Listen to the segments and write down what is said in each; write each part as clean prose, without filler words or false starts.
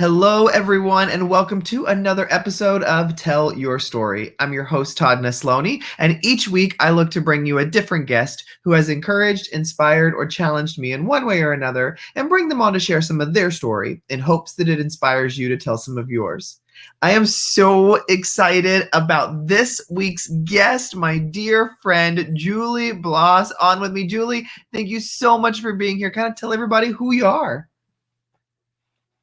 Hello, everyone, and welcome to another episode of Tell Your Story. I'm your host, Todd Nesloni, and each week I look to bring you a different guest who has encouraged, inspired, or challenged me in one way or another, and bring them on to share some of their story in hopes that it inspires you to tell some of yours. I am so excited about this week's guest, my dear friend, Julie Bloss, on with me. Julie, thank you so much for being here. Kind of tell everybody who you are.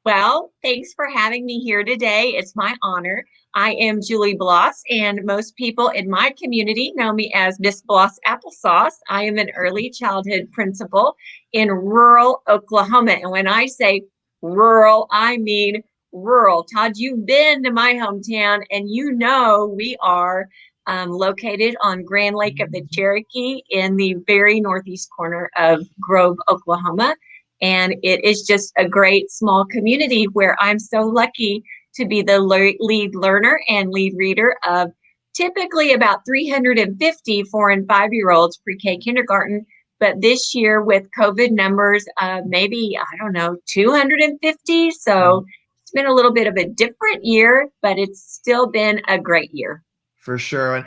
Well, thanks for having me here today. It's my honor. I am Julie Bloss, and most people in my community know me as Miss Bloss Applesauce. I am an early childhood principal in rural Oklahoma. And when I say rural, I mean rural. Todd, you've been to my hometown, and you know we are located on Grand Lake of the Cherokee in the very northeast corner of Grove, Oklahoma. And it is just a great small community where I'm so lucky to be the lead learner and lead reader of typically about 350 4 and 5-year-olds pre-K kindergarten. But this year with COVID numbers, maybe, I don't know, 250. So it's been a little bit of a different year, but it's still been a great year. For sure. And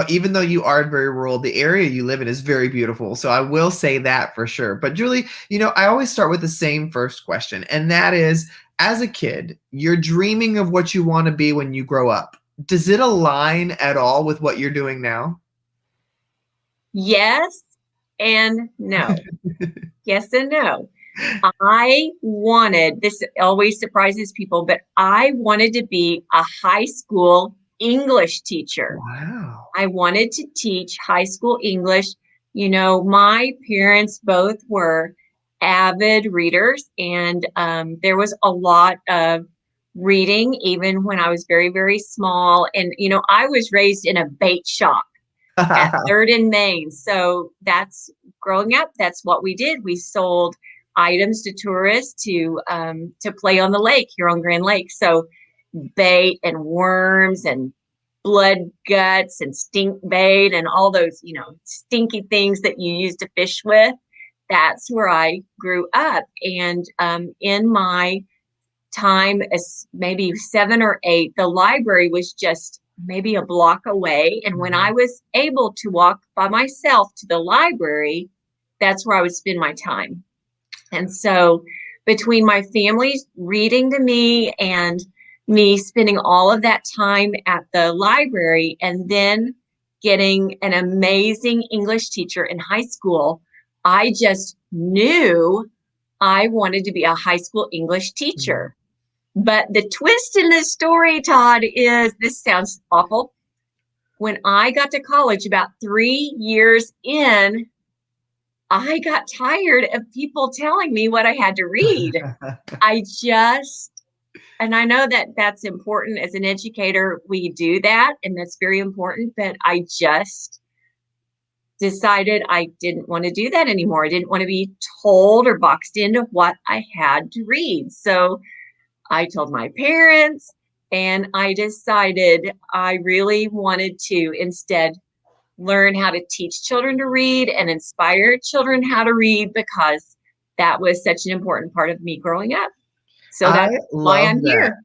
even though you are very rural, the area you live in is very beautiful. So I will say that for sure. But Julie, I always start with the same first question. And that is, as a kid, you're dreaming of what you want to be when you grow up. Does it align at all with what you're doing now? Yes and no. Yes and no. I wanted, this always surprises people, but I wanted to be a high school English teacher. Wow. I wanted to teach high school English. My parents both were avid readers, and there was a lot of reading even when I was very, very small. And, I was raised in a bait shop at 3rd and Main. So that's growing up. That's what we did. We sold items to tourists to play on the lake here on Grand Lake. So bait and worms and blood guts and stink bait and all those, stinky things that you use to fish with. That's where I grew up. And in my time as maybe 7 or 8, the library was just maybe a block away. And when I was able to walk by myself to the library, that's where I would spend my time. And so between my family reading to me and me spending all of that time at the library and then getting an amazing English teacher in high school, I just knew I wanted to be a high school English teacher. But the twist in this story, Todd, is this sounds awful. When I got to college about 3 years in, I got tired of people telling me what I had to read. And I know that that's important as an educator. We do that, and that's very important. But I just decided I didn't want to do that anymore. I didn't want to be told or boxed into what I had to read. So I told my parents, and I decided I really wanted to instead learn how to teach children to read and inspire children how to read, because that was such an important part of me growing up. So I that's why love I'm that. here.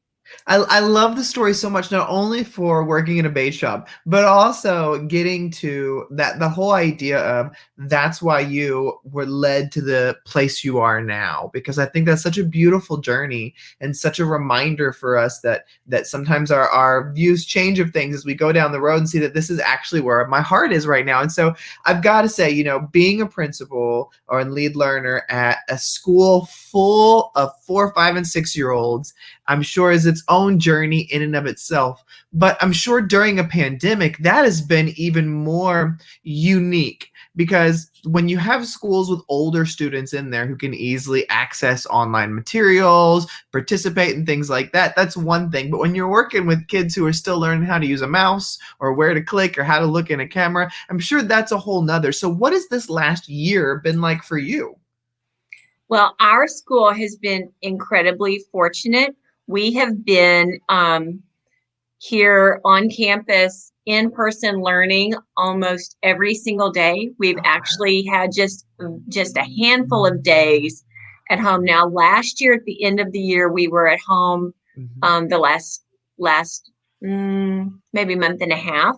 I love the story so much, not only for working in a bait shop, but also getting to that the whole idea of that's why you were led to the place you are now. Because I think that's such a beautiful journey and such a reminder for us that sometimes our views change of things as we go down the road and see that this is actually where my heart is right now. And so I've got to say, being a principal or a lead learner at a school full of 4, 5, and 6-year-olds, I'm sure is its own journey in and of itself. But I'm sure during a pandemic, that has been even more unique, because when you have schools with older students in there who can easily access online materials, participate in things like that, that's one thing. But when you're working with kids who are still learning how to use a mouse or where to click or how to look in a camera, I'm sure that's a whole nother. So what has this last year been like for you? Well, our school has been incredibly fortunate. We have been here on campus in person learning almost every single day. We've actually had just a handful of days at home now. Last year, at the end of the year, we were at home Mhm. the last maybe month and a half.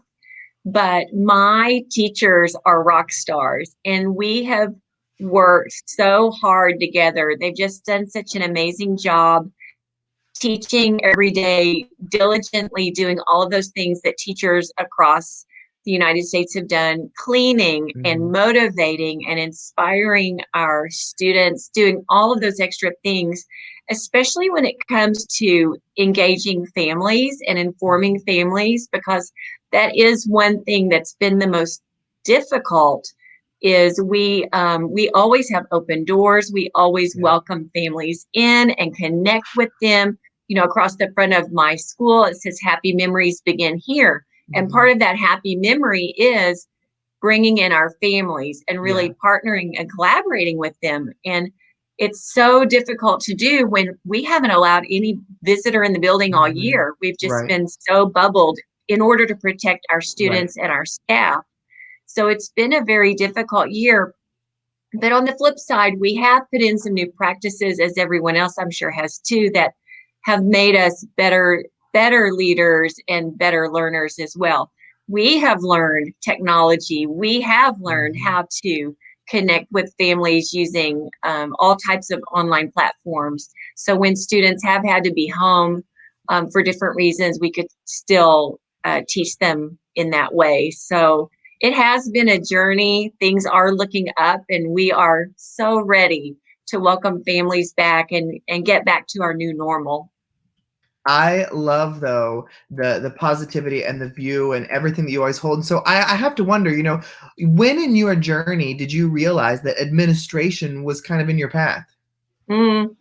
But my teachers are rock stars, and we have worked so hard together. They've just done such an amazing job teaching every day, diligently doing all of those things that teachers across the United States have done, cleaning and Mhm. motivating and inspiring our students, doing all of those extra things, especially when it comes to engaging families and informing families, because that is one thing that's been the most difficult is we always have open doors. We always Yeah. welcome families in and connect with them. Across the front of my school, it says happy memories begin here. And Mhm. part of that happy memory is bringing in our families and Yeah. really partnering and collaborating with them. And it's so difficult to do when we haven't allowed any visitor in the building all Mhm. year. We've just Right. been so bubbled in order to protect our Right. students and our staff. So it's been a very difficult year. But on the flip side, we have put in some new practices, as everyone else I'm sure has too, that have made us better leaders and better learners as well. We have learned technology. We have learned Mhm. how to connect with families using all types of online platforms. So when students have had to be home for different reasons, we could still teach them in that way. So it has been a journey. Things are looking up, and we are so ready to welcome families back and get back to our new normal. I love though the positivity and the view and everything that you always hold. And so I have to wonder, when in your journey did you realize that administration was kind of in your path? Mm.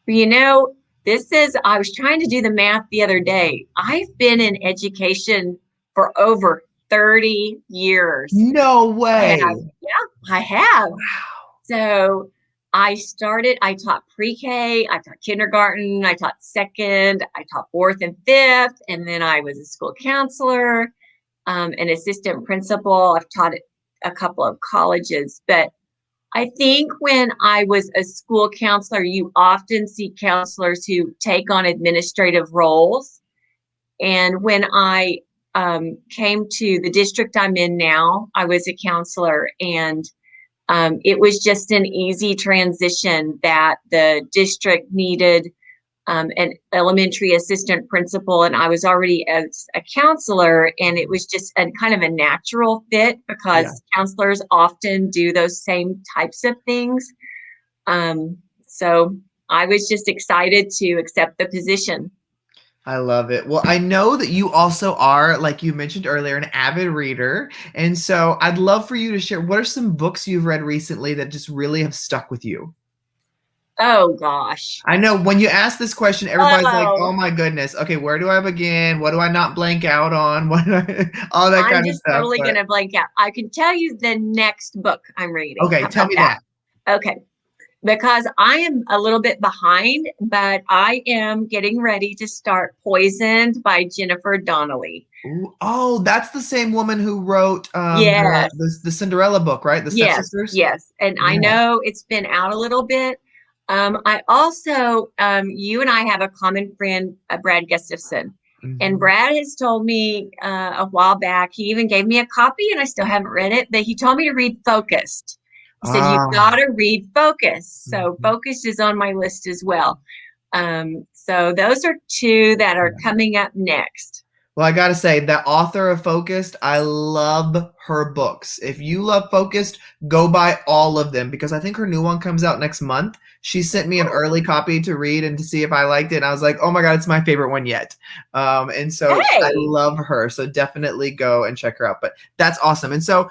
You know, I was trying to do the math the other day. I've been in education for over 30 years. No I way. have. Yeah, I have. Wow. So I taught pre-K, I taught kindergarten, I taught second, I taught fourth and fifth, and then I was a school counselor, an assistant principal. I've taught at a couple of colleges, but I think when I was a school counselor, you often see counselors who take on administrative roles. And when I came to the district I'm in now, I was a counselor, and it was just an easy transition that the district needed an elementary assistant principal, and I was already as a counselor, and it was just a kind of a natural fit Yeah. because counselors often do those same types of things. So I was just excited to accept the position. I love it. Well, I know that you also are, like you mentioned earlier, an avid reader. And so I'd love for you to share what are some books you've read recently that just really have stuck with you? Oh gosh. I know when you ask this question, everybody's like, Oh, "Oh my goodness. Okay, where do I begin? What do I not blank out on? What do all that I'm kind of just stuff." totally But gonna blank out. I can tell you the next book I'm reading. okay, How tell about me that? that. Okay. Because I am a little bit behind, but I am getting ready to start Poisoned by Jennifer Donnelly. Ooh, oh, that's the same woman who wrote Yes, the Cinderella book, right? The yes, Stepsisters? yes. And I Yeah. know it's been out a little bit. I also, you and I have a common friend, Brad Gustafson. And Mhm. Brad has told me a while back, he even gave me a copy and I still haven't read it, but he told me to read Focused. He said, you've got Ah. to read Focus. So Mhm. Focused is on my list as well. So those are two that are Yeah. coming up next. Well, I gotta say, that author of Focused, I love her books. If you love Focused, go buy all of them because I think her new one comes out next month. She sent me an Oh, early copy to read and to see if I liked it. And I was like, oh my God, it's my favorite one yet. And so I hey. love her. So definitely go and check her out. But that's awesome. And so,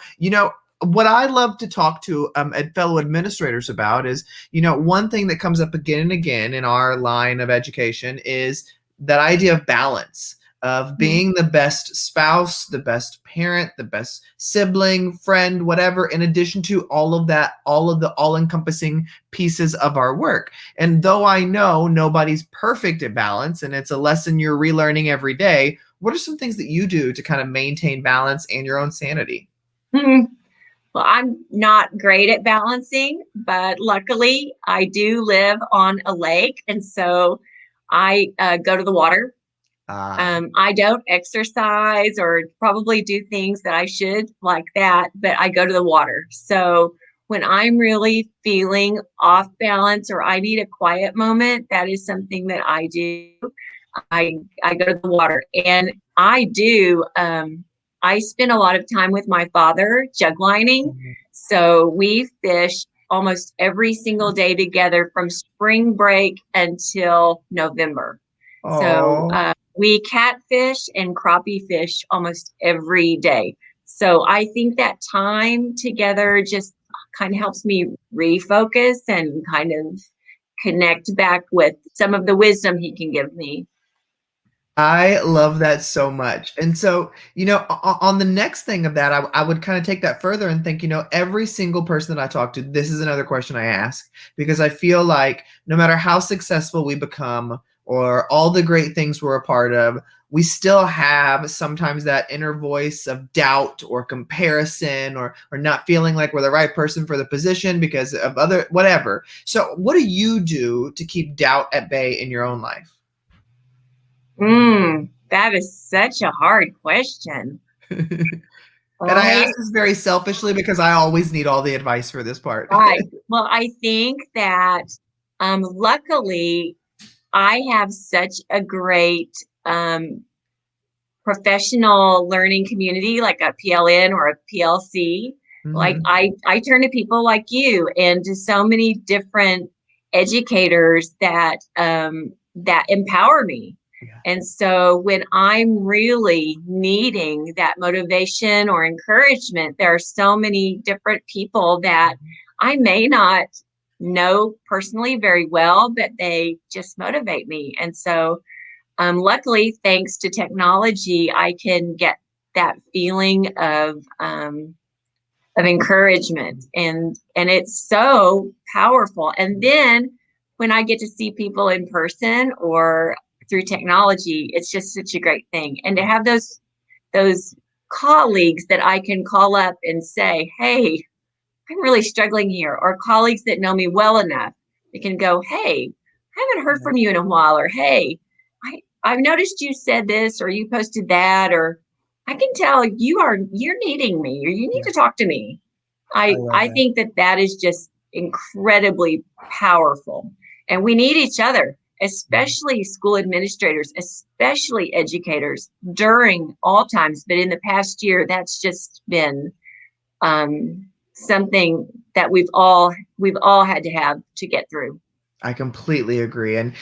what I love to talk to fellow administrators about is, one thing that comes up again and again in our line of education is that idea of balance of being the best spouse, the best parent, the best sibling, friend, whatever, in addition to all of that, all of the all encompassing pieces of our work. And though I know nobody's perfect at balance and it's a lesson you're relearning every day, what are some things that you do to kind of maintain balance and your own sanity? Well, I'm not great at balancing, but luckily I do live on a lake, and so I go to the water. Ah, I don't exercise or probably do things that I should like that, but I go to the water. So when I'm really feeling off balance or I need a quiet moment, that is something that I do. I go to the water, and I do. I spend a lot of time with my father jug lining, mhm. so we fish almost every single day together from spring break until November. So Oh, we catfish and crappie fish almost every day. So I think that time together just kind of helps me refocus and kind of connect back with some of the wisdom he can give me. I love that so much. And so, on the next thing of that, I would kind of take that further and think, every single person that I talk to, this is another question I ask because I feel like no matter how successful we become or all the great things we're a part of, we still have sometimes that inner voice of doubt or comparison or not feeling like we're the right person for the position because of other whatever. So, what do you do to keep doubt at bay in your own life? That is such a hard question. And I I ask this very selfishly because I always need all the advice for this part. Right. Well, I think that luckily I have such a great professional learning community, like a PLN or a PLC. Like Mhm. I turn to people like you and to so many different educators that empower me. Yeah. And so when I'm really needing that motivation or encouragement, there are so many different people that I may not know personally very well, but they just motivate me. And so luckily, thanks to technology, I can get that feeling of encouragement, and it's so powerful. And then when I get to see people in person or through technology, it's just such a great thing. And to have those colleagues that I can call up and say, "Hey, I'm really struggling here," or colleagues that know me well enough that can go, "Hey, I haven't heard Yeah. from you in a while," or "Hey, I've noticed you said this or you posted that," or "I can tell you're needing me or you need Yeah. to talk to me." I I love that. think that that is just incredibly powerful, and we need each other, Mhm. especially school administrators, especially educators during all times. But in the past year, that's just been something that we've all had to have to get through. I completely agree. And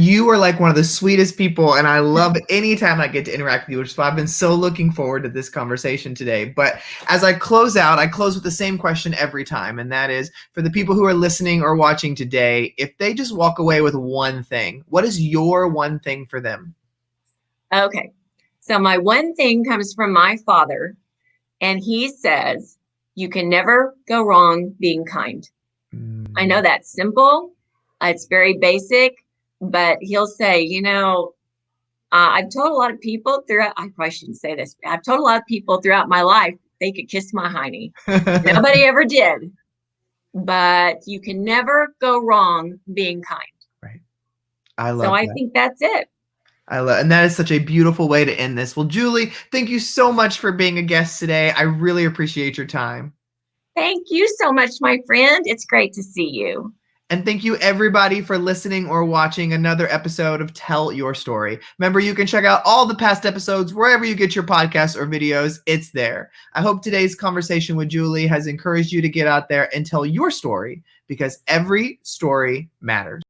you are like one of the sweetest people, and I love anytime I get to interact with you, which is why I've been so looking forward to this conversation today. But as I close out, I close with the same question every time, and that is for the people who are listening or watching today, if they just walk away with one thing, what is your one thing for them? Okay. So my one thing comes from my father, and he says, "You can never go wrong being kind." I know Mm. that's simple, it's very basic, but he'll say, I've told a lot of people throughout, I probably shouldn't say this, I've told a lot of people throughout my life they could kiss my hiney. Nobody ever did, but you can never go wrong being kind. Right. I So love I that. think that's it. And that is such a beautiful way to end this. Well, Julie, thank you so much for being a guest today. I really appreciate your time. Thank you so much, my friend. It's great to see you. And thank you everybody for listening or watching another episode of Tell Your Story. Remember, you can check out all the past episodes wherever you get your podcasts or videos. It's there. I hope today's conversation with Julie has encouraged you to get out there and tell your story because every story matters.